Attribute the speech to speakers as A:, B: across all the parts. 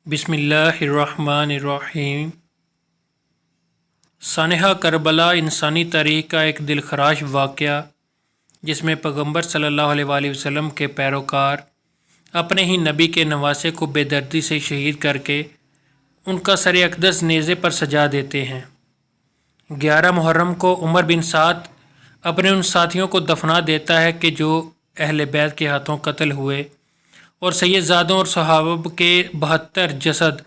A: बिस्मिल्लाहिर्रहमानिर्रहीम। सानहा करबला इंसानी तारीख़ का एक दिलखराश वाक़या जिसमें पैगम्बर सल्लल्लाहु अलैहि वसल्लम के पैरोकार अपने ही नबी के नवासे को बेदर्दी से शहीद करके उनका सर अक़दस नेज़े पर सजा देते हैं। 11 मुहर्रम को उमर बिन साद अपने उन साथियों को दफना देता है कि जो अहले बैत के हाथों कत्ल हुए और सैयदजादों और सहाबा के 72 जसद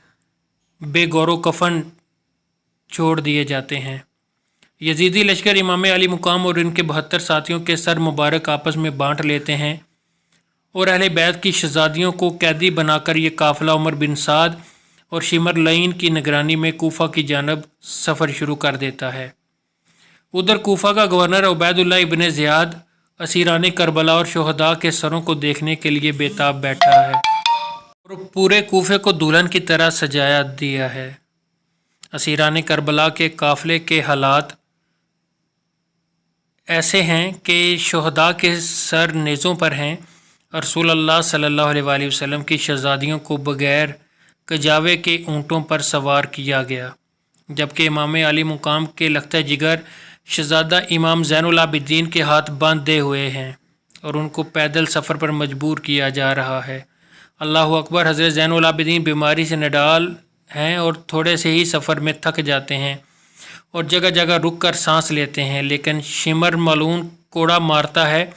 A: बेगौरो कफन छोड़ दिए जाते हैं। यजीदी लश्कर इमाम अली मुकाम और इनके 72 साथियों के सर मुबारक आपस में बांट लेते हैं और अहले बैत की शहजादियों को कैदी बनाकर ये काफ़िला उमर बिन साद और शिमर लईन की निगरानी में कूफा की जानब सफ़र शुरू कर देता है। उधर कूफा का governor Ubaidullah Ibn Ziyad असीरान Karbala और शोहदा के सरों को देखने के लिए बेताब बैठा है और पूरे कूफे को दुल्हन की तरह सजाया दिया है। असीरान करबला के काफ़िले के हालात ऐसे हैं कि शोहदा के सर नेज़ों पर हैं और रसूलुल्लाह सल्लल्लाहु अलैहि वसल्लम की शहज़ादियों को बग़ैर कजावे के ऊँटों पर सवार किया गया, जबकि इमाम अली मुकाम के लख्त जिगर शहज़ादा इमाम ज़ैनुल आबिदीन के हाथ बांधे हुए हैं और उनको पैदल सफ़र पर मजबूर किया जा रहा है। अल्लाह अकबर। हज़रत ज़ैनुल आबिदीन बीमारी से नडाल हैं और थोड़े से ही सफ़र में थक जाते हैं और जगह जगह रुक कर सांस लेते हैं, लेकिन शिमर मलून कोड़ा मारता है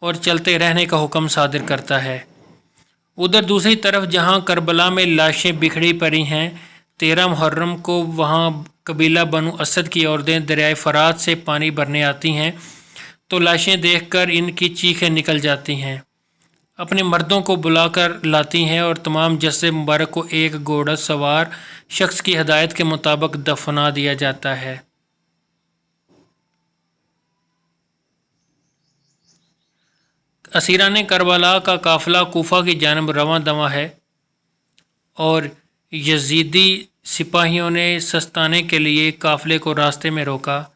A: और चलते रहने का हुक्म सादिर करता है। उधर दूसरी तरफ जहां करबला में लाशें बिखरी पड़ी हैं, 13 मुहर्रम को वहां कबीला बनु असद की औरतें दरियाए फ़रात से पानी भरने आती हैं तो लाशें देखकर इनकी चीखें निकल जाती हैं, अपने मर्दों को बुलाकर लाती हैं और तमाम जस्से मुबारक को एक घोड़ा सवार शख्स की हदायत के मुताबिक दफना दिया जाता है। असीरान करबला का काफ़िला कूफा की जानब रवां दवां है और यजीदी सिपाहियों ने सस्ताने के लिए काफ़िले को रास्ते में रोका।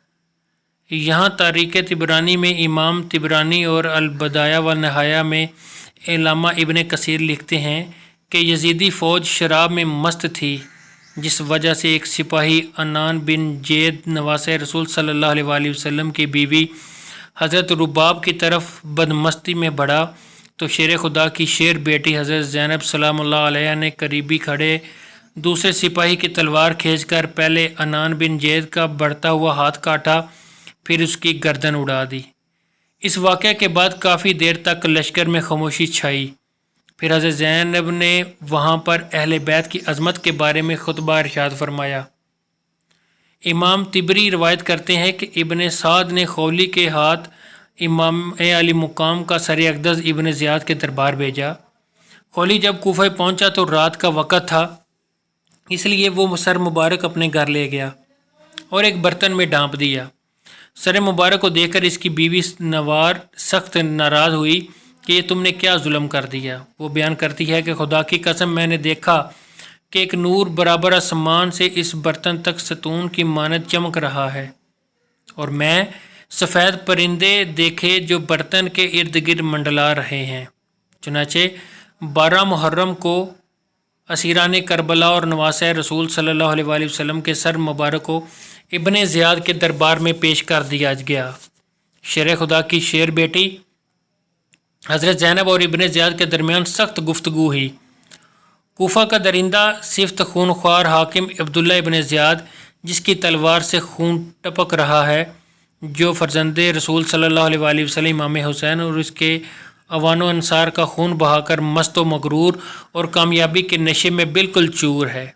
A: यहाँ तारीख़ तिबरानी में इमाम तिबरानी और अल-बदाया व नहाया में इल्लामा इब्ने कसीर लिखते हैं कि यजीदी फ़ौज शराब में मस्त थी, जिस वजह से एक सिपाही अनान बिन जैद नवासे रसूल सल्लल्लाहु अलैहि वसल्लम की बीवी हज़रत रुबाब की तरफ बदमस्ती में बढ़ा तो शेर खुदा की शेर बेटी हज़रत ज़ैनब सलामुल्लाह अलैहा ने करीबी खड़े दूसरे सिपाही की तलवार खींचकर पहले अनान बिन जैद का बढ़ता हुआ हाथ काटा, फिर उसकी गर्दन उड़ा दी। इस वाक़े के बाद काफ़ी देर तक लश्कर में खामोशी छाई। फिर हज़रत ज़ैनब ने वहाँ पर अहले बैत की अज़मत के बारे में खुतबा इरशाद फरमाया। इमाम तिबरी रवायत करते हैं कि इब्ने साद ने खौली के हाथ इमाम अली मुकाम का सर अक़दस इब्ने ज़ियाद के दरबार भेजा। खौली जब कूफा पहुंचा तो रात का वक़्त था, इसलिए वो सर मुबारक अपने घर ले गया और एक बर्तन में ढाँप दिया। सर मुबारक को देखकर इसकी बीवी नवार सख्त नाराज़ हुई कि ये तुमने क्या जुल्म कर दिया। वो बयान करती है कि खुदा की कसम, मैंने देखा कि एक नूर बराबर आसमान से इस बर्तन तक सतून की मानद चमक रहा है और मैं सफ़ेद परिंदे देखे जो बर्तन के इर्द गिर्द मंडला रहे हैं। चुनाचे 12 मुहर्रम को असीरान करबला और नवासे रसूल सल्लल्लाहु अलैहि वसल्लम के सर मुबारक को इब्ने ज़ियाद के दरबार में पेश कर दिया गया। शेर खुदा की शेर बेटी हज़रत ज़ैनब और इब्ने ज़ियाद के दरमियान सख्त गुफ्तगू हुई। कूफा का दरिंदा सिफ्त खूनख्वार हाकिम अब्दुल्ला इब्ने ज़ियाद, जिसकी तलवार से खून टपक रहा है, जो फ़र्जंदे रसूल सल्लल्लाहु अलैहि वसल्लम इमाम हुसैन और उसके अवानो अंसार का खून बहाकर मस्त व मगरूर और कामयाबी के नशे में बिल्कुल चूर है।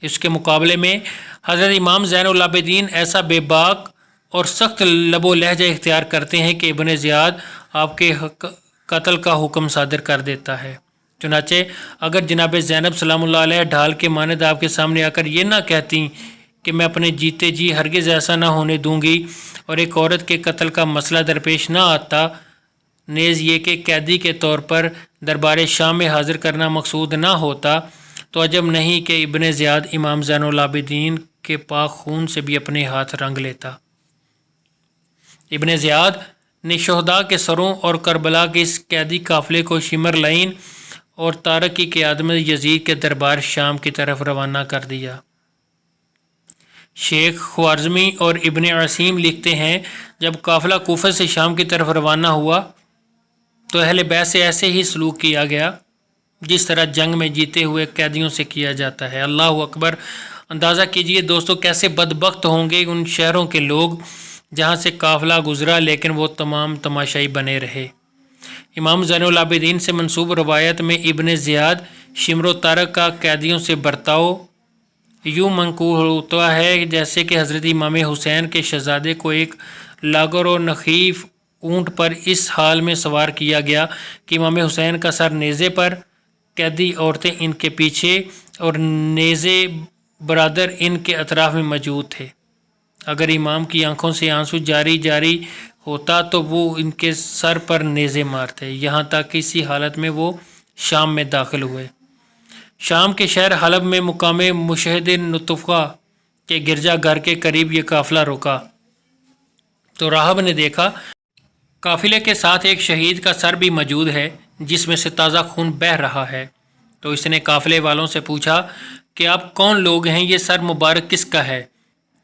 A: इसके मुकाबले में हज़रत इमाम ज़ैनुल आबिदीन ऐसा बेबाक और सख्त लबो लहजा इख्तियार करते हैं कि इब्ने ज़ियाद आपके कत्ल का हुक्म सादिर कर देता है। चुनाचे अगर जनाब ज़ैनब सलामुल्लाह अलैहा ढाल के मानद आपके सामने आकर ये ना कहती कि मैं अपने जीते जी हरगिज़ ऐसा ना होने दूंगी और एक औरत के कत्ल का मसला दरपेश ना आता, नेज़ ये कि कैदी के तौर पर दरबार शाम में हाज़िर करना मकसूद ना होता, तो अजब नहीं कि इब्ने ज़ियाद इमाम ज़ैनुल आबिदीन के पाक खून से भी अपने हाथ रंग लेता। इब्ने ज़ियाद ने शोहदा के सरों और करबला के इस कैदी काफ़िले को शिमर लईन اور طارق کی قیادت میں یزید کے دربار شام کی طرف روانہ کر دیا۔ شیخ خوارزمی اور ابن عصیم لکھتے ہیں جب قافلہ کوفہ سے شام کی طرف روانہ ہوا تو اہل بیت سے ایسے ہی سلوک کیا گیا جس طرح جنگ میں جیتے ہوئے قیدیوں سے کیا جاتا ہے۔ اللہ اکبر! اندازہ کیجئے دوستو کیسے بدبخت ہوں گے ان شہروں کے لوگ جہاں سے قافلہ گزرا لیکن وہ تمام تماشائی بنے رہے۔ امام زین العابدین سے منسوب روایت میں ابن زیاد شمر و طارق کا قیدیوں سے برتاؤ یوں منقول ہوتا ہے جیسے کہ حضرت امام حسین کے شہزادے کو ایک لاغر و نخیف اونٹ پر اس حال میں سوار کیا گیا کہ امام حسین کا سر نیزے پر، قیدی عورتیں ان کے پیچھے اور نیزے برادر ان کے اطراف میں موجود تھے۔ اگر امام کی آنکھوں سے آنسو جاری ہوتا تو وہ ان کے سر پر نیزے مارتے، یہاں تک کہ اسی حالت میں وہ شام میں داخل ہوئے۔ شام کے شہر حلب میں مقام مشہد نطفہ کے گرجا گھر کے قریب یہ قافلہ رکا تو راہب نے دیکھا قافلے کے ساتھ ایک شہید کا سر بھی موجود ہے جس میں سے تازہ خون بہہ رہا ہے۔ تو اس نے قافلے والوں سے پوچھا کہ آپ کون لوگ ہیں، یہ سر مبارک کس کا ہے؟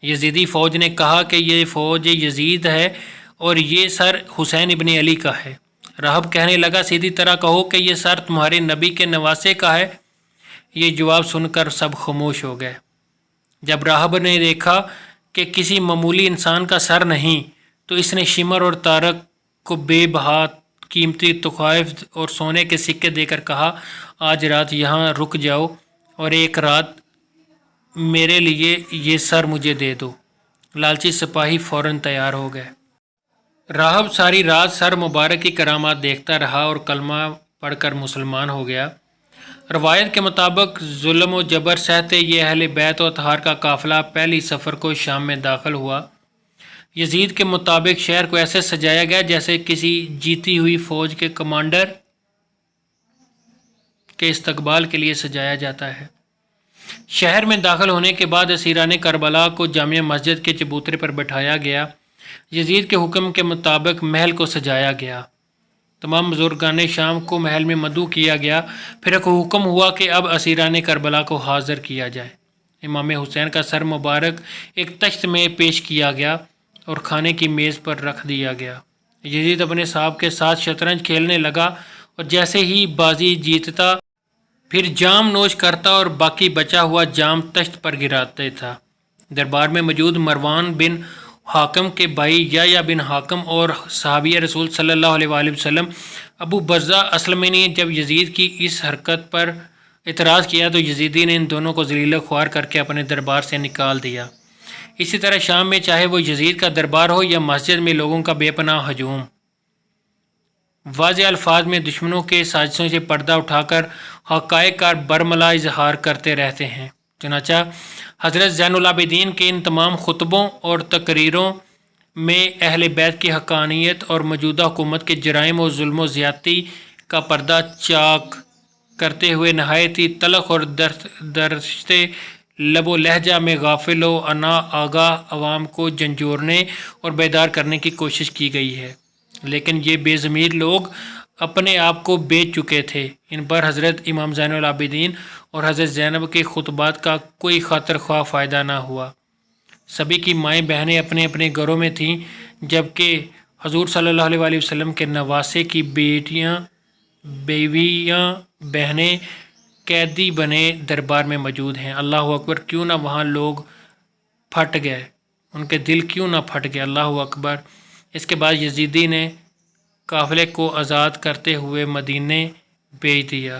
A: یزیدی فوج نے کہا کہ یہ فوج یزید ہے اور یہ سر حسین ابن علی کا ہے۔ راہب کہنے لگا سیدھی طرح کہو کہ یہ سر تمہارے نبی کے نواسے کا ہے۔ یہ جواب سن کر سب خاموش ہو گئے۔ جب راہب نے دیکھا کہ کسی معمولی انسان کا سر نہیں تو اس نے شمر اور طارق کو بے بہا قیمتی تحائف اور سونے کے سکے دے کر کہا آج رات یہاں رک جاؤ اور ایک رات میرے لیے یہ سر مجھے دے دو۔ لالچی سپاہی فوراً تیار ہو گئے۔ راہب ساری رات سر مبارک کی کرامات دیکھتا رہا اور کلمہ پڑھ کر مسلمان ہو گیا۔ روایت کے مطابق ظلم و جبر سہتے یہ اہل بیت و اطہار کا قافلہ پہلی سفر کو شام میں داخل ہوا۔ یزید کے مطابق شہر کو ایسے سجایا گیا جیسے کسی جیتی ہوئی فوج کے کمانڈر کے استقبال کے لیے سجایا جاتا ہے۔ شہر میں داخل ہونے کے بعد اسیران کربلا کو جامع مسجد کے چبوترے پر بٹھایا گیا۔ یزید کے حکم کے مطابق محل کو سجایا گیا۔ تمام بزرگان شام کو محل میں مدعو کیا گیا۔ پھر ایک حکم ہوا کہ اب اسیران کربلا کو حاضر کیا جائے۔ امام حسین کا سر مبارک ایک تخت میں پیش کیا گیا اور کھانے کی میز پر رکھ دیا گیا۔ یزید اپنے صاحب کے ساتھ شطرنج کھیلنے لگا اور جیسے ہی بازی جیتتا پھر جام نوش کرتا اور باقی بچا ہوا جام تخت پر گراتا تھا۔ دربار میں موجود مروان بن حاکم کے بھائی یا بن حاکم اور صحابی رسول صلی اللہ علیہ وآلہ وسلم ابو برزہ اسلمی نے جب یزید کی اس حرکت پر اعتراض کیا تو یزیدی نے ان دونوں کو ذلیل و خوار کر کے اپنے دربار سے نکال دیا۔ اسی طرح شام میں چاہے وہ یزید کا دربار ہو یا مسجد میں لوگوں کا بے پناہ ہجوم، واضح الفاظ میں دشمنوں کے سازشوں سے پردہ اٹھا کر حقائق کا برملا اظہار کرتے رہتے ہیں۔ چنانچہ حضرت زین العابدین کے ان تمام خطبوں اور تقریروں میں اہل بیت کی حقانیت اور موجودہ حکومت کے جرائم و ظلم و زیادتی کا پردہ چاک کرتے ہوئے نہایت ہی تلخ اور درشتے لب و لہجہ میں غافل و نا آگاہ عوام کو جھنجھوڑنے اور بیدار کرنے کی کوشش کی گئی ہے، لیکن یہ بے ضمیر لوگ اپنے آپ کو بیچ چکے تھے۔ ان پر حضرت امام زین العابدین اور حضرت زینب کے خطبات کا کوئی خاطر خواہ فائدہ نہ ہوا۔ سبھی کی مائیں بہنیں اپنے اپنے گھروں میں تھیں، جبکہ حضور صلی اللہ علیہ وآلہ وسلم کے نواسے کی بیٹیاں، بیویاں، بہنیں قیدی بنے دربار میں موجود ہیں۔ اللہ اکبر! کیوں نہ وہاں لوگ پھٹ گئے، ان کے دل کیوں نہ پھٹ گئے۔ اللہ اکبر! اس کے بعد یزیدی نے قافلے کو آزاد کرتے ہوئے مدینے بھیج دیا۔